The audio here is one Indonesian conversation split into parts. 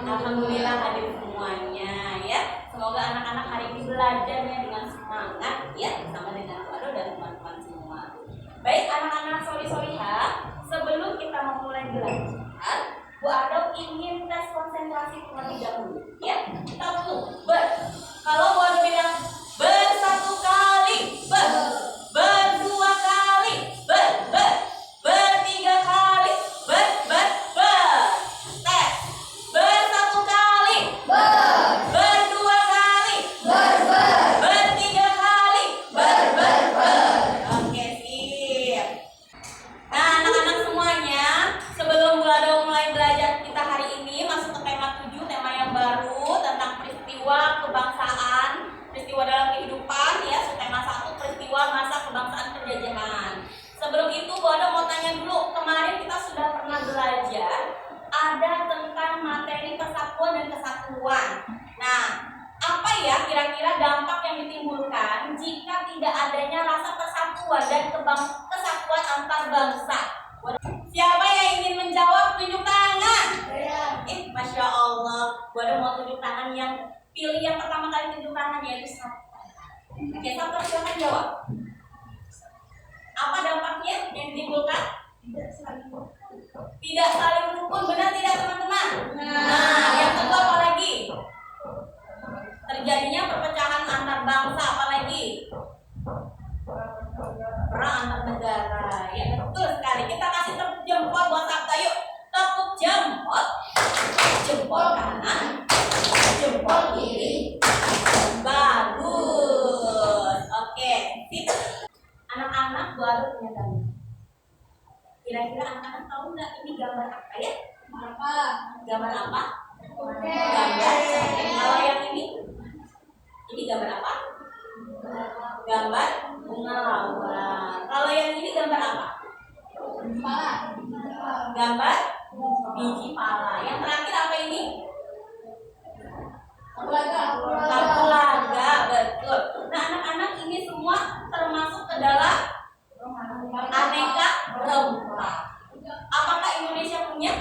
Alhamdulillah hadir semuanya ya. Semoga anak-anak hari ini belajarnya dengan semangat ya, bersama dengan Wado dan teman-teman semua. Baik anak-anak soli-soliha, sebelum kita memulai belajar, Bu Ado ingin tes konsentrasi terlebih dahulu ya. Kita dulu kalau Bu Ado bilang bersatu kali, berdua kali, bertiga kali, tes. Bersatu kali, berdua kali, bertiga kali, Oke, sip. Nah, anak-anak semuanya, sebelum Bu Ado mulai belajar kita hari ini, masuk ke tema 7, tema yang baru tentang peristiwa kebangsaan, peristiwa dalam kehidupan ya, tema 1, peristiwa masa kebangsaan penjajahan. Sebelum itu Bu Ado mau tanya dulu, kemarin kita sudah pernah belajar ada tentang materi persatuan dan kesatuan. Nah, apa ya kira-kira dampak yang ditimbulkan jika tidak adanya rasa persatuan dan kesatuan antar bangsa? Siapa yang ingin menjawab? Tunjuk tangan. Masya Allah. Waduh, mau tunjuk tangan yang pilih yang pertama kali tunjuk tangan yaitu satu. Oke, satu silakan jawab. Apa dampaknya yang ditimbulkan? Tidak saling rukun, benar tidak teman-teman? Nah, yang kedua apa lagi? Terjadinya perpecahan antar bangsa, apa lagi? Perang antar negara. Ya betul sekali. Kita kasih tepuk jempol buat Sabta yuk. Tepuk jempol. Jempol kanan, jempol kiri. Bagus. Oke, sip. Anak-anak baru punya gambar. Kira-kira anak-anak tahu nggak ini gambar apa ya? Gambar apa? Gambar. Kalau yang ini gambar apa? Gambar bunga lawar. Kalau yang ini gambar apa? Gambar biji pala. Yang terakhir apa ini? Kapulaga, betul. Nah, anak-anak ini semua termasuk ke dalam aneka rempah. Apakah Indonesia punya?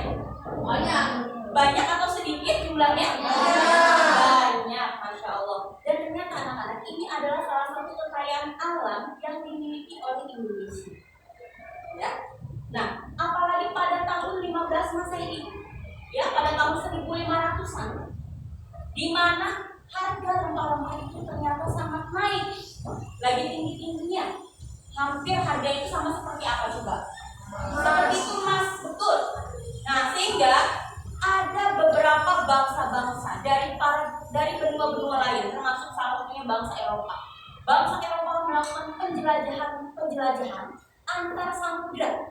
Banyak atau sedikit jumlahnya? Banyak, Masya Allah. Dan ternyata anak-anak ini adalah salah satu kekayaan alam yang dimiliki oleh Indonesia. Ya. Nah, apalagi pada tahun 15 Masehi, ya pada tahun 1500-an, di mana harga rempah-rempah itu ternyata sangat naik, lagi tinggi-tingginya. Hampir harga itu sama seperti apa coba? Seperti itu mas, betul. Nah, sehingga ada beberapa bangsa-bangsa dari benua-benua lain, termasuk salah satunya bangsa Eropa. Bangsa Eropa melakukan penjelajahan antar samudra.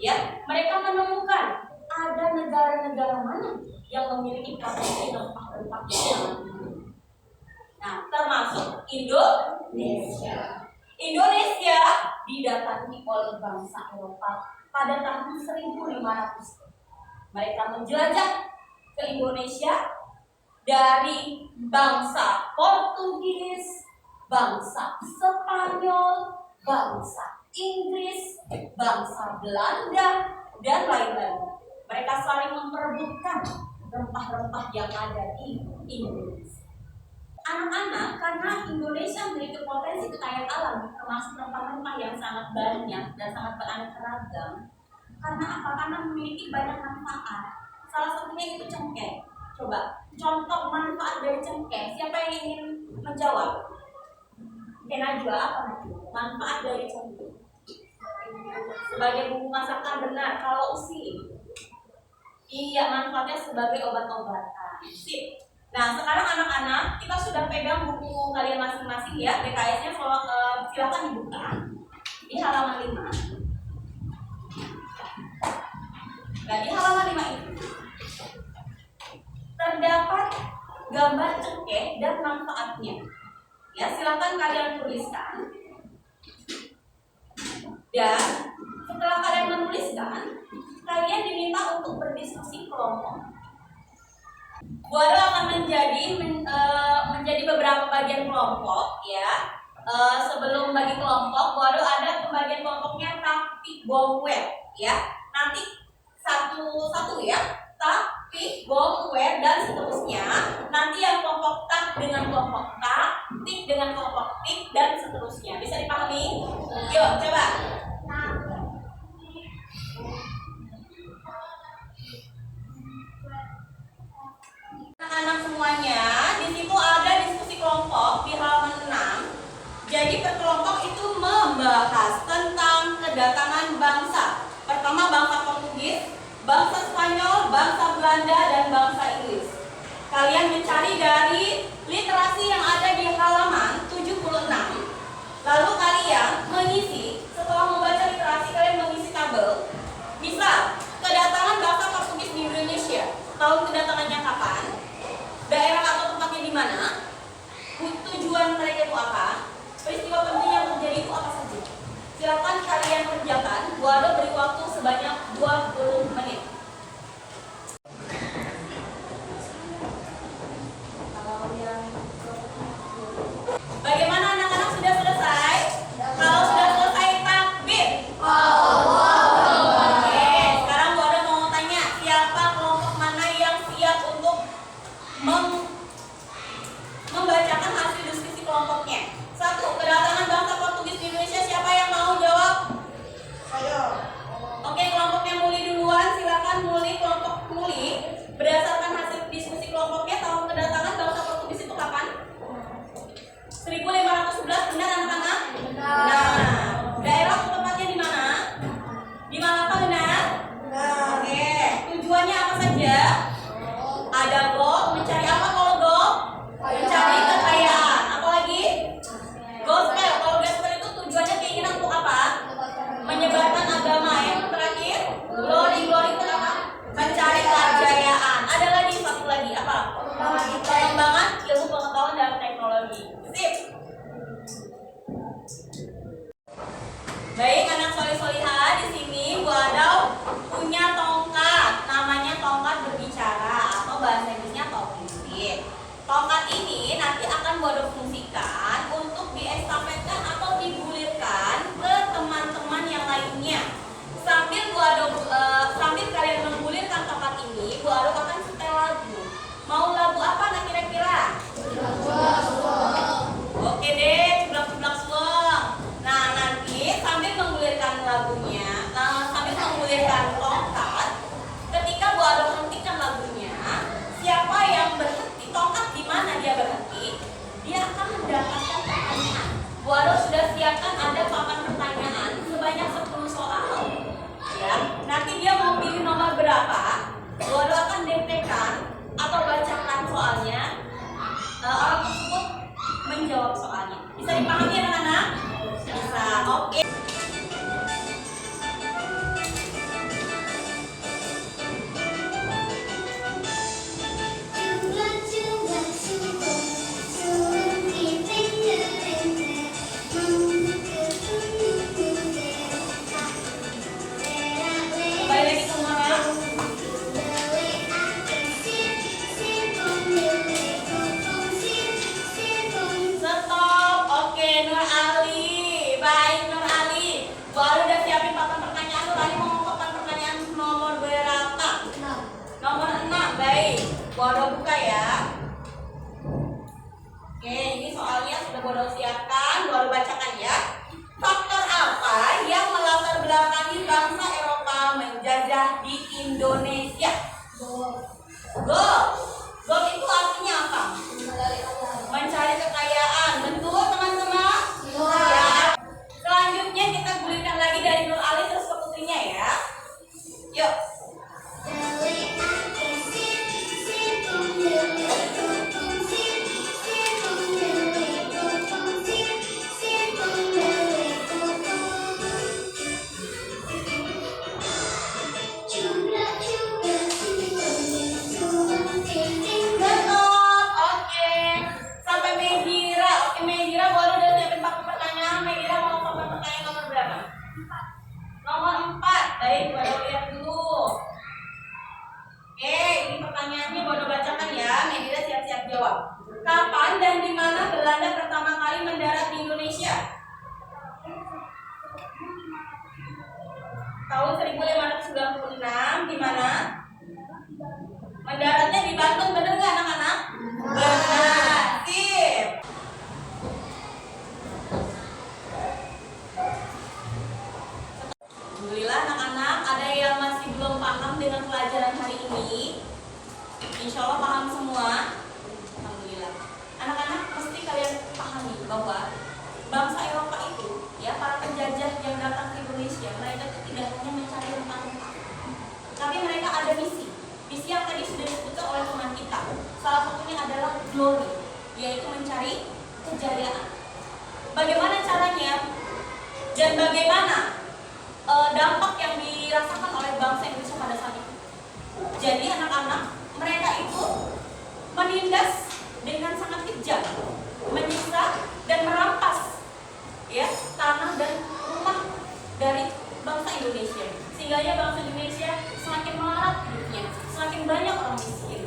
Ya, mereka menemukan ada negara-negara mana yang memiliki potensi rempah-rempah di dalam dunia. Nah, termasuk Indonesia. Indonesia didatangi oleh bangsa Eropa pada tahun 1500. Mereka menjelajah ke Indonesia dari bangsa Portugis, bangsa Spanyol, bangsa Inggris, bangsa Belanda, dan lain-lain. Mereka saling memperebutkan rempah-rempah yang ada di Indonesia. Anak-anak, karena Indonesia memiliki potensi kekayaan alam, termasuk rempah-rempah yang sangat banyak dan sangat beraneka ragam. Karena apa? Karena memiliki banyak manfaat. Salah satunya itu cengkeh. Coba, contoh manfaat dari cengkeh. Siapa yang ingin menjawab? Najwa, apa Najwa? Manfaat dari cengkeh. Sebagai bumbu masakan, benar. Kalau usi, iya, manfaatnya sebagai obat-obatan. Sip. Nah, sekarang anak-anak, kita sudah pegang buku kalian masing-masing ya. BKS-nya silakan dibuka di halaman 5. Nah, di halaman 5 itu terdapat gambar cengkeh dan manfaatnya. Ya, silakan kalian tuliskan. Dan setelah kalian menuliskan, kalian diminta untuk berdiskusi kelompok. Buaro akan menjadi beberapa bagian kelompok ya. Sebelum bagi kelompok, Buaro ada pembagian kelompoknya tapi bom web ya. Nanti satu-satu ya. pick, go, where, dan seterusnya. Nanti yang kelompok tak dengan kelompok tak, tik dengan kelompok tik, dan seterusnya. Bisa dipahami? Yuk, coba. Anak-anak semuanya, di situ ada diskusi kelompok di halaman 6. Jadi per kelompok itu membahas tentang kedatangan bangsa. Pertama bangsa Portugis, bangsa Spanyol, bangsa Belanda, dan bangsa Inggris. Kalian mencari dari literasi yang ada di halaman 76. Lalu kalian mengisi, setelah membaca literasi kalian mengisi tabel. Misal, kedatangan bangsa Portugis di Indonesia, tahun kedatangannya kapan? Daerah atau tempatnya di mana? Tujuan mereka itu apa? Peristiwa penting yang terjadi itu apa saja? Silakan kalian kerjakan. Gua ada beri waktu sebanyak 20 menit. Bagaimana anak-anak, sudah selesai? Kalau sudah selesai takbir. Oke, sekarang gua ada mau tanya, siapa kelompok mana yang siap untuk membacakan hasil diskusi kelompoknya? 1. Kedatangan bangsa Portugis di Indonesia. Siapa yang mau jawab? Ayo. Oke, kelompoknya Muli duluan. Silakan Muli, kelompok Muli. Berdasarkan hasil diskusi kelompoknya, tahun kedatangan bangsa Portugis itu kapan? 1511, benar anak-anak? Nah, daerah tempatnya di mana? Di Malaka, benar? Oke, tujuannya apa saja? Ada goal, mencari apa kalau goal? Mencari kekayaan. Apa lagi? Gospel. Kalau gospel itu tujuannya keinginan untuk apa? Menyebarkan agama. Yang terakhir, glory itu apa? Mencari kejayaan. Ada lagi satu lagi apa? Pengembangan ilmu pengetahuan dan teknologi. Sip. Baik, anak solih-solihah, di sini Bu Adau punya tongkat, namanya tongkat berbicara atau bahasa Inggrisnya talking. Tongkat ini nanti akan Bu Adau fungsikan untuk diestafetkan atau digulirkan ke teman-teman yang lainnya. Sambil kalian menggulirkan tongkat ini, Bu Adau akan setel lagu. Mau lagu apa nah kira-kira? Oke deh, ceblak-ceblak suang. Nah, nanti sambil menggulirkan lagunya, sambil menggulirkan tongkat, ketika Bu Adau hentikan lagunya, siapa yang berhenti, tongkat di mana dia berhenti, dia akan mendapatkan pertanyaan. Bu Adau sudah siapkan ada papan pertanyaan sebanyak 10 soal. Ya, nanti dia mau pilih nomor berapa, Bu Adau akan diktekan atau bacakan soalnya. Orang tersebut menjawab soalnya. Bisa dipahami anak-anak? Bisa. Oke. Kembali lagi semuanya. Stop. Oke, Nur Ali. Baik, Nur Ali. Baru udah siapin papan pertanyaan. Nur Ali mau papan pertanyaan nomor berapa? 6. Nomor 6. Baik. Baru buka ya. Oke, ini soalnya sudah Bodo siapkan. Baru bacakan ya. Faktor apa yang melatar belakangi bangsa Eropa menjajah di Indonesia? Gold. Gold itu artinya apa? Mencari kekayaan. Betul teman-teman? Ya. Selanjutnya kita gulirkan lagi dari Nur Ali terus ke putrinya ya. Yuk. Kapan dan di mana Belanda pertama kali mendarat di Indonesia? Tahun 1596. Di mana? Mendaratnya di Banten, bener nggak anak-anak? Benar. Sip. Alhamdulillah anak-anak, ada yang masih belum paham dengan pelajaran hari ini? Insya Allah paham semua. Alhamdulillah. Anak-anak mesti kalian pahami bahwa bangsa Eropa itu, ya, para penjajah yang datang ke Indonesia, mereka itu tidak hanya mencari rempah-rempah, tapi mereka ada misi. Misi yang tadi sudah disebutkan oleh teman kita. Salah satunya adalah glory, yaitu mencari kejayaan. Bagaimana caranya dan bagaimana dampak yang dirasakan oleh bangsa Indonesia pada saat itu? Jadi anak-anak, mereka itu menindas dengan sangat kejam, menyiksa dan merampas, ya, tanah dan rumah dari bangsa Indonesia, sehingga bangsa Indonesia semakin melarat hidupnya, semakin banyak orang miskin.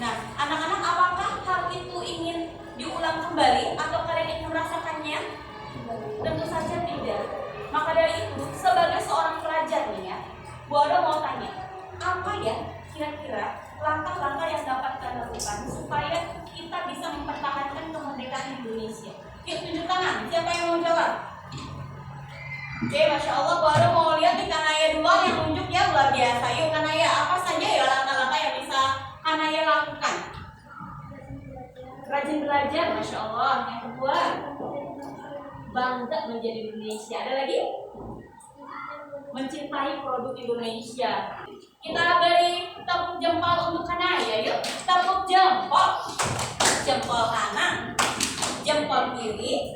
Nah, anak-anak, apakah hal itu ingin diulang kembali atau kalian ingin merasakannya? Tentu saja tidak. Maka dari itu, sebagai seorang pelajar nih ya, Bu Ada mau tanya, apa ya kira-kira langkah-langkah yang dapat kita lakukan supaya kita bisa mempertahankan kemerdekaan Indonesia? Yuk, tunjuk tangan. Siapa yang mau jawab? Oke, Masya Allah, Bu Ada mau lihat nih Kanaya duluan yang nunjuk ya, luar biasa. Yuk Kanaya, apa saja ya langkah-langkah yang bisa Kanaya lakukan? Rajin belajar, Masya Allah. Yang kedua, bangga menjadi Indonesia. Ada lagi? Mencintai produk Indonesia. Kita beri tepuk jempol untuk Kanaya, yuk. Tepuk jempol. Jempol kanan, jempol kiri.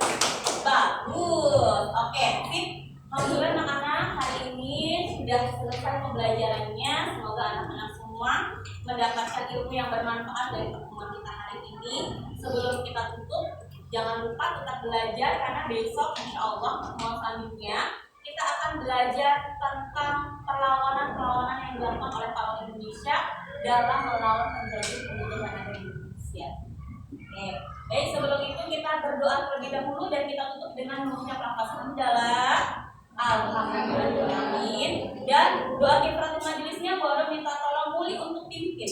Bagus. Oke, sip. Alhamdulillah anak-anak, hari ini sudah selesai pembelajarannya. Semoga anak-anak semua mendapatkan ilmu yang bermanfaat dari pertemuan kita hari ini. Sebelum kita tutup, jangan lupa tetap belajar karena besok insya Allah pertemuan selanjutnya kita akan belajar tentang perlawanan-perlawanan yang dilakukan oleh pahlawan Indonesia dalam melawan penjajahan ada di Indonesia. Oke, baik, sebelum itu kita berdoa terlebih dahulu dan kita tutup dengan mengucap lafaz hamdalah, alhamdulillahirobbilalamin, dan doa kifaratul majelisnya baru minta tolong Muli untuk pimpin.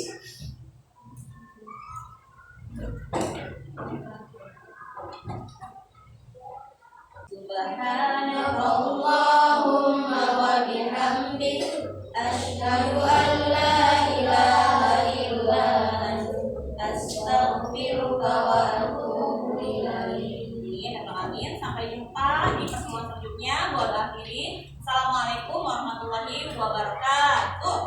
Subhanallahumma wa bihamdik, asyhadu an la ilaha illa anta, astaghfiruka wa atubu ilaik. Amin. Sampai jumpa di pertemuan selanjutnya. Gua akhiri. Assalamualaikum warahmatullahi wabarakatuh.